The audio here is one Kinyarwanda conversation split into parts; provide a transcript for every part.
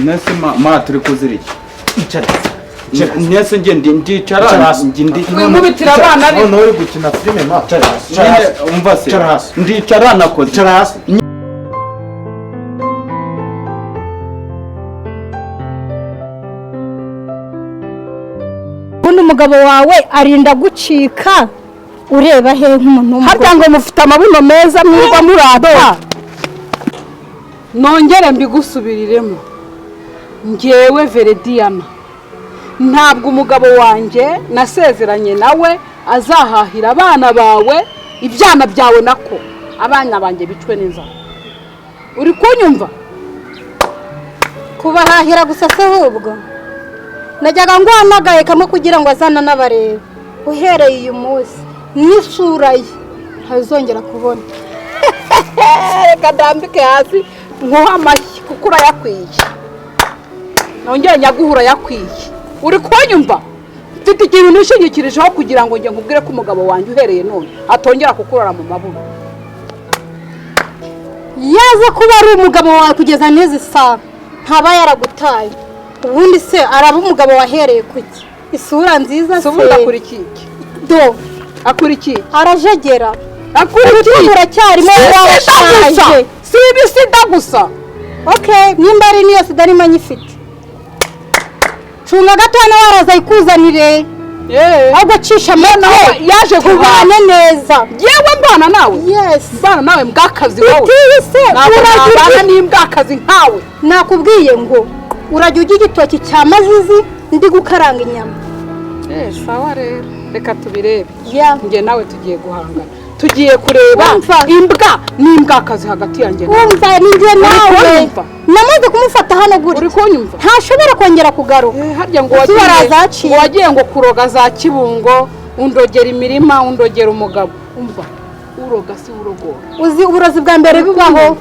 nese ma turi kuziriki icara nese nge ndicara mwimubitira abana ari none uri gukina filime ma umva se ndicara nakoze icara hasi ubundi umugabo wawe arinda gucika ureba he nk'umuntu w'umugore harya ngo mufite amabuno meza mwirwa murata nongere mbigusubiriremo njyewe Verediana ntabwo umugabo wanjye nasezeranye nawe azahahira abana bawe ibyana byawe nako abana banjye bicwe n'inzara uri kunyumva kubahahira gusa se ahubwo najyaga ngwanagaye kamwe kugira ngo azana n'abareba uhereye uyu munsi n'isura ye ntazongera kubona reka ndambike hasi nkuha amashyi kuko urayakwiye nongere nyaguhura yakwiye uri kunyumva mfite ikintu nishingikirijeho kugira ngo njye nkubwire ko umugabo wanjye uhereye none atongera kukurara mu mabuno yaza kuba ari umugabo wawe kugeza n'izi saha ntaba yaragutaye ubundi se araba umugabo wahereye kuki isura nziza se ubundi akurikiye do akurikiye arajegera akurikiye uracyarimo wabashaje si ibisida gusa okay nimba ari niyo sida arimo anyifite cunga gato na waraza ikuzanire ahubwo cisha amano yaje kubana neza yewe mbana nawe yes mbana nawe mbwakazi wowe urabana n'imbwakazi nkawe nakubwiye ngo urajya ujya igitoki cya mazizi ndi gukaranga inyama sawa rero reka tubirebe yeah njye nawe tugiye guhangana tugiye kureba imbwa n'imbwakazi hagati yanjye wumva ninjye nawe namaze kumufata hano guri uri kunyumva ntashobora kongera kugaruka harya ngo wagiye ngo kuroga za Kibungo undogera imirima undogera umugabo umva uroga si urogora uzi uburozi bwa mbere bibaho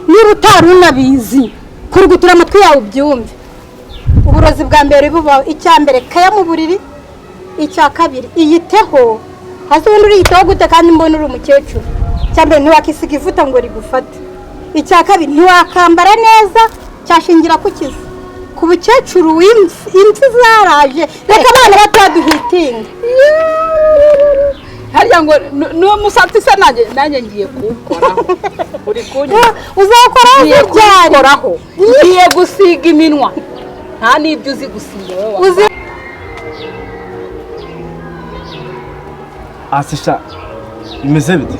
niba utari unabizi kurugutura amatwi yawe ubyumve uburozi bwa mbere bubaho icya mbere kaya mu buriri icya kabiri iyiteho hasi ubundi uriyiteho gute kandi mbona uri umukecuru icya mbere ntiwakisiga ivuta ngo rigufate icya kabiri ntiwakambara neza cyashingira ku kiza ku bukecuru imvi zaraje reka abana bataduhitinga harya ngo n'uwo musatsi se nanjye ngiye kuwukoraho uri kunyumva uzakoraho uzakoraho ngiye gusiga iminwa nta n'ibyo uzi gusiga wowe asisha bimeze bite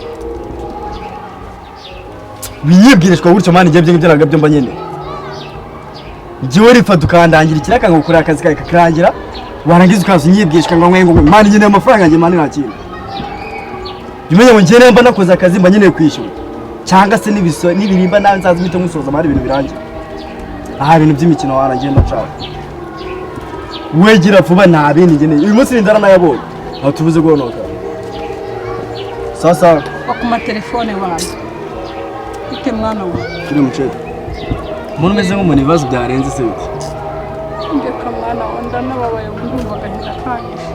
biyibwirishwa gutyo mani ngiye byo nagabyo mba nyene ngiwe rifata ukandangira ikiraka ngo ukora akazi kawe karangira warangiza ukaza unyibwirishwa ngo mwengo mani nyene amafaranga ngiye mani nakindi Jumenya ngo ngiye mba nakoze akazi mba nyene kwishyura cyangwa se nibirimba nawe nzaza bito musoza mari ibintu birangira aha ibintu by'imikino warangiye ndacaka wegira vuba ntabindi ngene uyu munsi ndara nayabonye aho tubuze guhonoka sasa bakuma telefone wanjye ite mwana wawe turi mucete umuntu umeze nk'umuntu ibibazo byarenze se bite ndeka mwana wawe ndanababaye ndumva agahinda kanyishe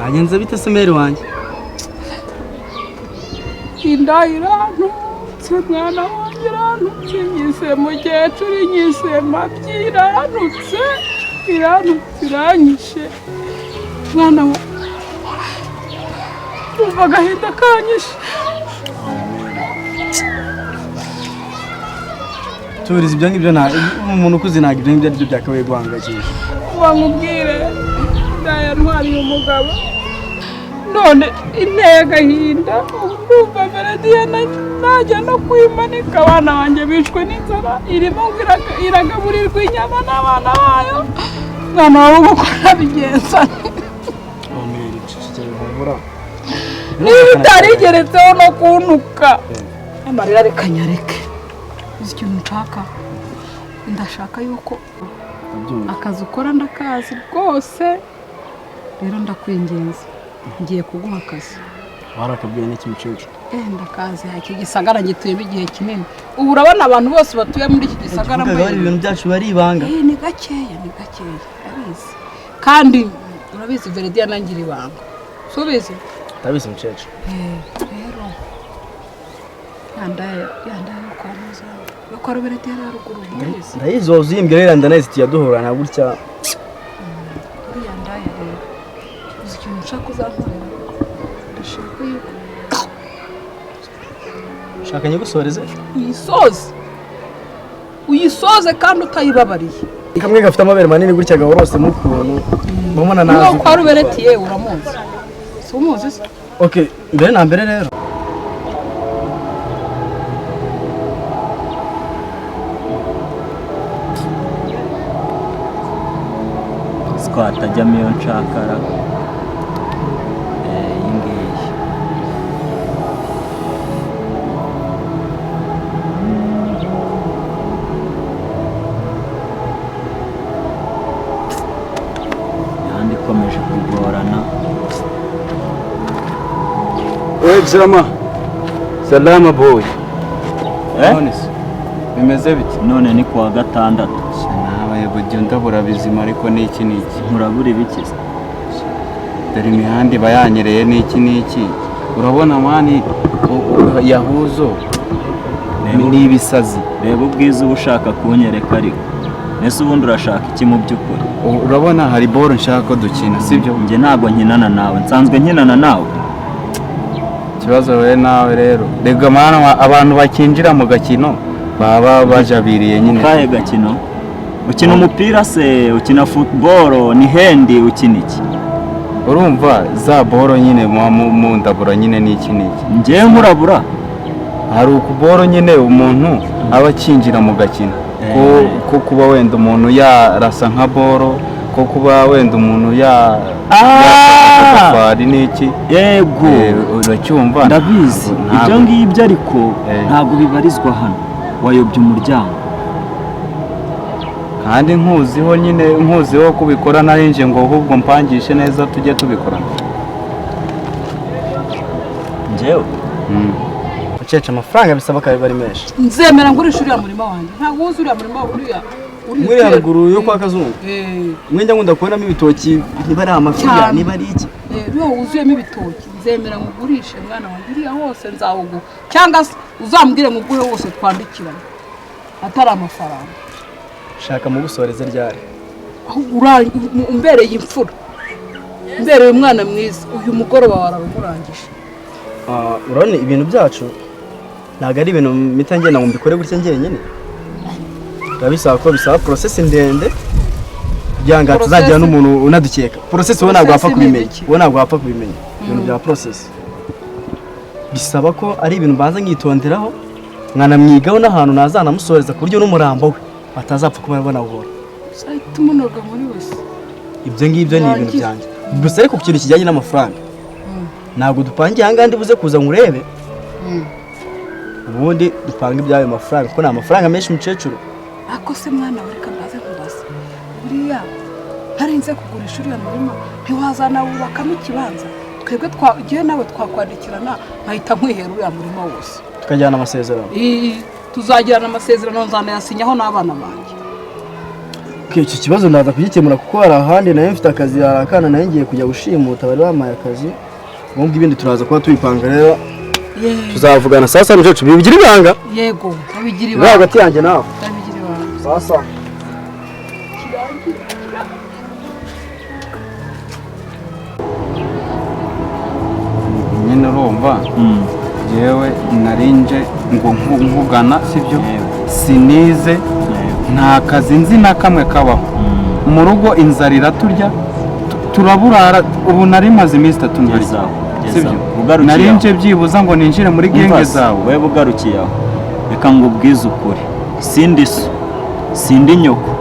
Agenze bite se meri wanjye indahirantutse mwana wanjye irantutse nyise mukecuru nyise mabyi irantutse iranyishe mwana wawe ndumva agahinda kanyishe turiza ibyo ngibyo nta umuntu ukuze ntabwo ibyo ngibyo aribyo byakabaye guhangayikisha bamubwire ndayantwariye umugabo none inteye agahinda ndumva Verediana najya no kwimanika abana banjye bicwe n'inzara irimo iragaburirwa inyama n'abana bayo mwana wawe uko nabigenza niba utarigeretseho no kuntuka amarira reka nyareke uzi ikintu nshaka ndashaka yuko akazi ukora ndakazi rwose rero ndakwingenza ngiye kuguha akazi warakabwiye n'iki mukecuru ndakazi iki gisagara gituyemo igihe kinini ubu urabona abantu bose batuye muri iki gisagara mbere ibintu byacu baribanga ni gakeya abizi kandi urabizi Verediana ngira ibanga subizi tabizi mukecuru rero yandaye kwa muza bakora beretera ruguru mwese ndayizoza uyimbwira rero ndanazi tuyaduhura na gutya yandaye rero uzi ikintu nshaka uzankorera ndashaka yuko shaka nyigusoreze uyisoze kandi utayibabariye kamwe gafite amabere manini gutya gaworose mu kuntu mbona nazo kwa ruberetiye uramuzi si umuzi se okay mbere na mbere rero twatajyamo iyo nshakara iyi ngiyi yandi ikomeje kugorana. Zama salama boy none bimeze biti none ni kuwa gatandatu nawe bujye ndabura bizima ariko n'iki murabura ibiki dore imihanda iba yanyereye n'iki urabona mani yahuzo n'ibisazi reba ubwiza uba ushaka kunyereka ariko nese ubundi urashaka iki mu by'ukuri urabona hari boro nshaka ko dukina sibyo njye ntabwo nkinana nawe nsanzwe nkinana nawe ikibazo wowe nawe rero rega mana abantu bakinjira mu gakino baba bajabiriye nyine kahe gakino ukina umupira se ukina football ni hendi ukina iki urumva za boro nyine mu ndabura nyine n'iki njye nkurabura hari ukuboro nyine umuntu aba akinjira mu gakino ko kuba wenda umuntu yarasa nka boro ko kuba wenda umuntu yafari n'iki yego uracyumva ndabizi ibyo ngibyo ariko ntabwo bibarizwa hano wayobya umuryango kandi nkuziho kubikora narinje ngo ahubwo mpangishe neza tujye tubikorana njyewe ucece amafaranga bisaba kabi bari menshi nzemera ngurisha uriya murima wanjye ntabwo uzi uriya murima uriya muri haruguru yo kwa Kazungu mwenda nkunda kubonamo ibitoki niba ari amafiya niba ari iki uriya wuzuyemo ibitoki nzemera ngugurishe mwana wanjye uriya hose nzawuguha cyangwa se uzambwire nguguhe wose twandikirane atari amafaranga shaka mu gusoreze ryari umbereye imfura umbereye umwana mwiza uyu mugoroba wararumurangije urabona ibintu byacu ntabwo ari ibintu mpita ngenda ngo mbikore gutya njyenyine bisaba ko bisaba process ndende kugira ngo tuzagira n'umuntu unadukeka process wowe ntabwo wapfa kubimenya ibintu bya process bisaba ko ari ibintu banza nkitonderaho mwanamwigaho n'ahantu nazanamusoreza ku buryo n'umurambo we batazapfa kuba banawubona tumunoga muri wese ibyo ngibyo ni ibintu byanjye gusa ariko ku kintu kijyanye n'amafaranga ntabwo dupangiye ahangaha ndibuze kuza ngo urebe ubundi dupanga ibyayo mafaranga kuko ni amafaranga menshi mukecuru ako se mwana we reka mbaze kubaza buriya ntarinze kugurisha uriya murima ntiwazanawubakamo ikibanza twebwe igihe nawe twakwandikirana nkahita nkwihera uriya murima wose tukajyana amasezerano tuzagirana amasezerano nzanayasinyaho n'abana banjye icyo kibazo ndaza kugikemura kuko hari ahandi nayo mfite akazi hari akana nayo ngiye kujya gushimuta bari bamaye akazi ubundi ibindi turaza kuba tubipanga rero tuzavugana sasa mukecuru bibigira ibanga yego babigira ibanga hagati yanjye nawe babigira ibanga sasa nyine urumva yewe narinje ngo nkugana sibyo sinize nta kazi nzi na kamwe kabaho mu rugo inzara iraturya turaburara ubu nari maze iminsi 3 ntari sibyo narinje byibuza ngo ninjire muri genge zawe wewe ugarukiye aho reka ngo ubwize ukuri sindi nyoko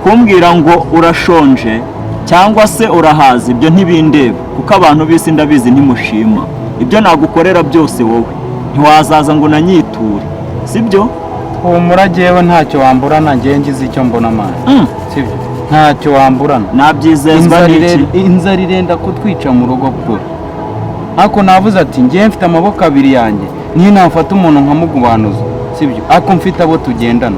kumbwira ngo urashonje cyangwa se urahaza ibyo ntibindeba kuko abantu bisi ndabizi ntimushima ibyo nagukorera byose wowe ntiwazaza ngo nanyiture sibyo humura jewe ntacyo wamburana ngiye ngize icyo mbona amana sibyo ntacyo wamburana nabyizezwa n'iki inzara irenda kutwica mu rugo kure ako navuze ati ngiye mfite amaboko abiri yanjye niyo nafata umuntu nkamugubanuza sibyo ako mfite abo tugendana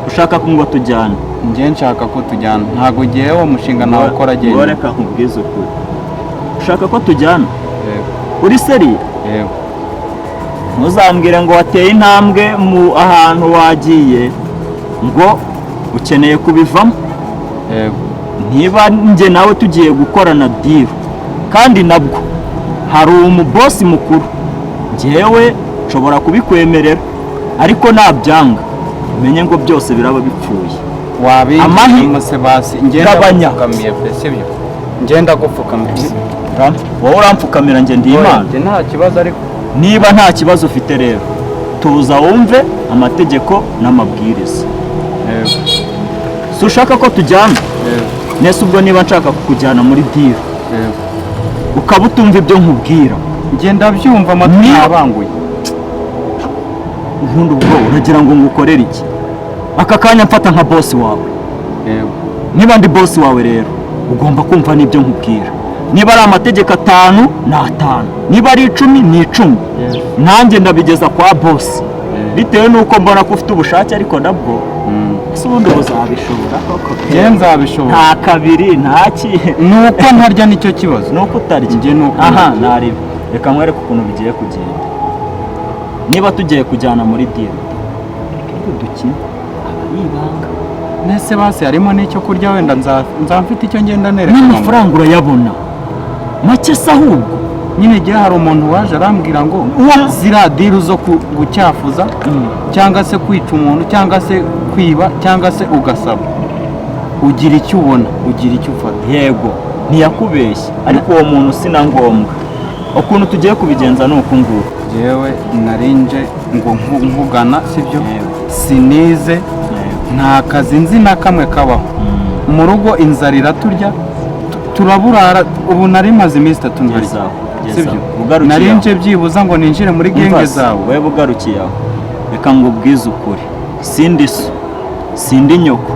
ushaka ko ngo tujyane ngiye nshaka ko tujyana ntago giye wo mushinga nawe ukora agenda reka nkubwize ukuri ushaka ko tujyana uri seri yego ntuzambwire ngo wateye intambwe mu ahantu wagiye ngo ukeneye kubivamo. yego Niba njye nawe tugiye gukorana deal kandi nabwo hari umubosi mukuru, njyewe nshobora kubikwemerera ariko nabyanga umenye ngo byose biraba bipfuye. wabinjiyemo se basi ngenda Gabanya. gupfukamiye pe sibyo ngenda gupfukamiye Wowe urampfukamira njye ndi Imana. njye nta kibazo ariko Niba nta kibazo ufite rero tuza wumve amategeko n'amabwiriza. yego Si ushaka ko tujyana? yego Nese ubwo niba nshaka kukujyana muri deal yego ukaba utumva ibyo nkubwira, ngenda byumva amatwi Niba- yabanguye ubundi ubwo uragira ngo ngukorere iki? Aka kanya mfata nka boss wawe. yego Niba ndi boss wawe rero ugomba kumva n'ibyo nkubwira. Niba ari amategeko 5 ni 5, niba ari 10 ni 10. yego Nanjye ndabigeza kwa boss bitewe nuko mbona ko ufite ubushake, ariko nabwo ese ubundi uzabishobora koko? njye nzabishobora Nta kabiri nta ki nuko ntarya nicyo kibazo nuko utarya. Njye nuko Aha ntarya. naribi, reka nkwereke ukuntu bigiye kugenda. Niba tugiye kujyana muri deal dukina aba ari ibanga, nese basi harimo n'icyo kurya wenda nzamfite icyo ngenda nerekana n'amafaranga urayabona make se ahubwo. nyine igihe hari umuntu waje arambwira ngo ziriya diru zo gucyafuza cyangwa se kwica umuntu cyangwa se kwiba cyangwa se ugasaba ugira icyo ubona ugira icyo ufata. Yego ntiyakubeshye, ariko uwo muntu si na ngombwa. Ukuntu tugiye kubigenza ni uku nguku. jewe narinje ngo nkugana sibyo Yego. sinize Yego. nta kazi nzi na kamwe kabaho mu rugo inzara iraturya turaburara ubu nari maze iminsi 3 ntarya Gezaho, sibyo ugarukiye aho. narinje byibuza ngo ninjire muri genge zawe wewe ugarukiye aho, reka ngubwize ukuri, sindi so sindi nyoko.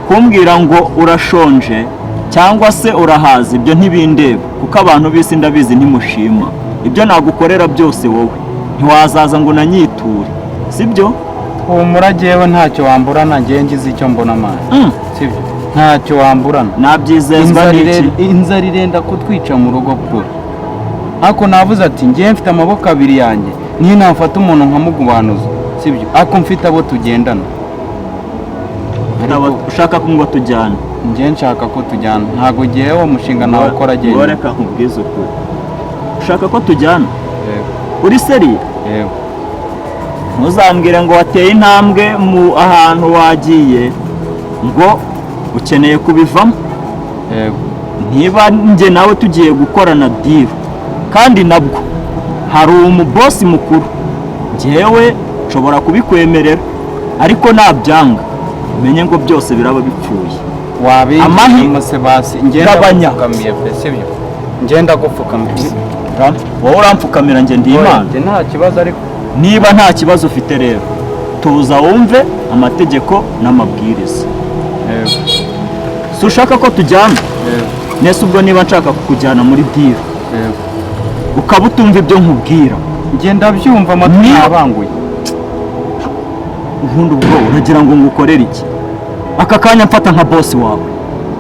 Kumbwira ngo urashonje cyangwa se urahaza ibyo ntibindeba, kuko abantu b'isi ndabizi ntimushima. Ibyo nagukorera byose wowe ntiwazaza ngo nanyiture, sibyo? humura jewe ntacyo wamburana ngiye ngize icyo mbona amana sibyo ntacyo wamburana Nabyizezwa n'iki? inzara irenda kutwica mu rugo bwo ariko navuze ati ngiye mfite amaboko abiri yanjye niyo nafata umuntu nkamugubanuza sibyo ariko mfite abo tugendana. Ushaka ko ngo tujyane? ngiye nshaka ko tujyana ntabwo ugiye wo mushinga nawe ukora agenda. Reka nkubwize ukuri, ushaka ko tujyana? Yego Uri seriye? yego Ntuzambwire ngo wateye intambwe mu ahantu wagiye ngo ukeneye kubivamo. yego Niba njye nawe tugiye gukorana deal kandi nabwo hari umubosi mukuru, njyewe nshobora kubikwemerera ariko nabyanga umenye ngo byose biraba bipfuye. wabinjiyemo se basi ngenda Gabanya. gupfukamiye pe sibyo ngenda gupfukamiye Wowe urampfukamira njye ndi Imana. njye nta kibazo ariko Niba nta kibazo ufite rero tuza wumve amategeko n'amabwiriza. yego Si ushaka ko tujyana? yego Nese ubwo niba nshaka kukujyana muri deal yego ukaba utumva ibyo nkubwira, ngenda byumva amatwi Niba- yabanguye ubundi ubwo uragira ngo ngukorere iki? Aka kanya mfata nka boss wawe.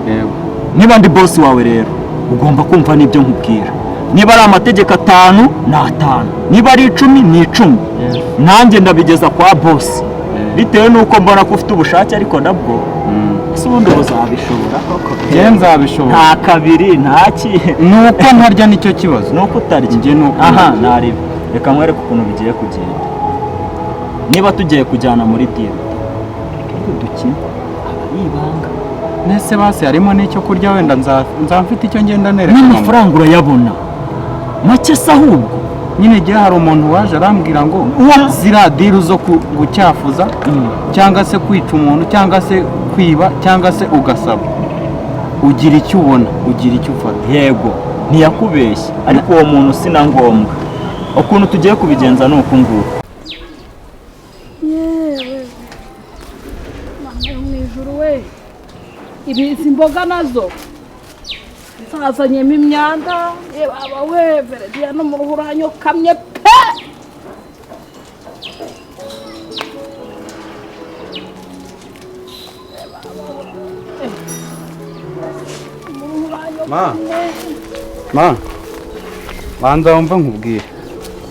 yego Niba ndi boss wawe rero ugomba kumva n'ibyo nkubwira. Niba ari amategeko 5 ni 5, niba ari 10 ni 10. Nanjye ndabigeza kwa boss bitewe nuko mbona ko ufite ubushake, ariko nabwo ese ubundi uzabishobora koko? njye nzabishobora Nta kabiri nta ki nuko ntarya nicyo kibazo nuko utarya. Njye nuko Aha ntarya. naribi, reka nkwereke ukuntu bigiye kugenda. Niba tugiye kujyana muri deal dukina aba ari ibanga, nese basi harimo n'icyo kurya wenda nzamfite icyo ngenda nerekana n'amafaranga urayabona make se ahubwo. nyine igihe hari umuntu waje arambwira ngo ziriya diru zo gucyafuza cyangwa se kwica umuntu cyangwa se kwiba cyangwa se ugasaba ugira icyo ubona ugira icyo ufata. Yego ntiyakubeshye, ariko uwo muntu si na ngombwa. Ukuntu tugiye kubigenza ni uku nguku. yewe mama yo mu ijuru we izi mboga nazo zazanyemo imyanda ye baba we verediya no mu ruhu uranyokamye pe ma banza wumva nkubwire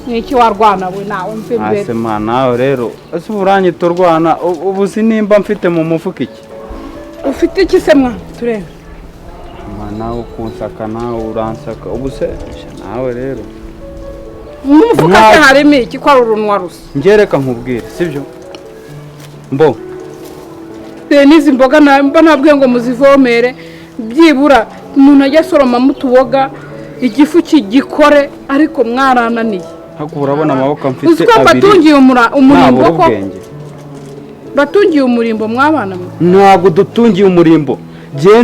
n'iki warwana we nawe mve imbere ase ma nawe rero ese uranyita urwana ubu sinimba mfite mu mufuka iki ufite iki se mwana turebe ma nawe kunsaka nawe uransaka ubu se nawe rero mu mufuka se harimo iki ko ari urunwa rusa ngereka nkubwire sibyo mbo n'izi mboga mba nabwiye ngo muzivomere byibura umuntu ajya asoroma mutuboga igifu kigikore ariko mwarananiye hakuba urabona amaboko mfite uzi ko batungiye umurimbo ko ubwenge batungiye umurimbo mwabana mwe ntabwo dutungiye umurimbo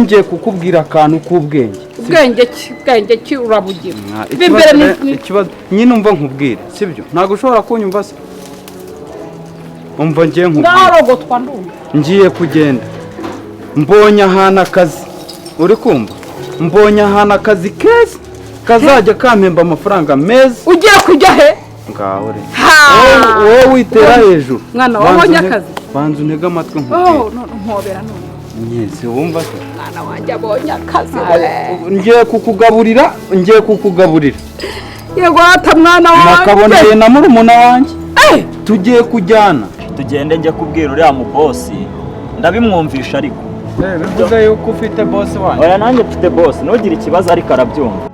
ngiye kukubwira akantu k'ubwenge ubwenge ki urabugira ikibazo nyine umva nkubwire sibyo ntabwo ushobora kunyumva se umva ngiye nkubwire ndarogotwa ndumva ngiye kugenda mbonye ahantu akazi uri kumva mbonye ahantu akazi keza kazajya kampemba amafaranga meza ugiye kujya he ngaho re wowe witera hejuru mwana wabonye akazi banza untege amatwi nkubwire mpobera none nyese wumva se mwana wanjye abonye akazi ngiye kukugaburira yego hata mwana wanjye nakaboneye na murumuna wanjye tugiye kujyana tugende njye kubwira uriya mubosi ndabimwumvisha ariko bivuze yuko ufite bosi wanjye oya nanjye mfite bosi ntugire ikibazo ariko arabyumva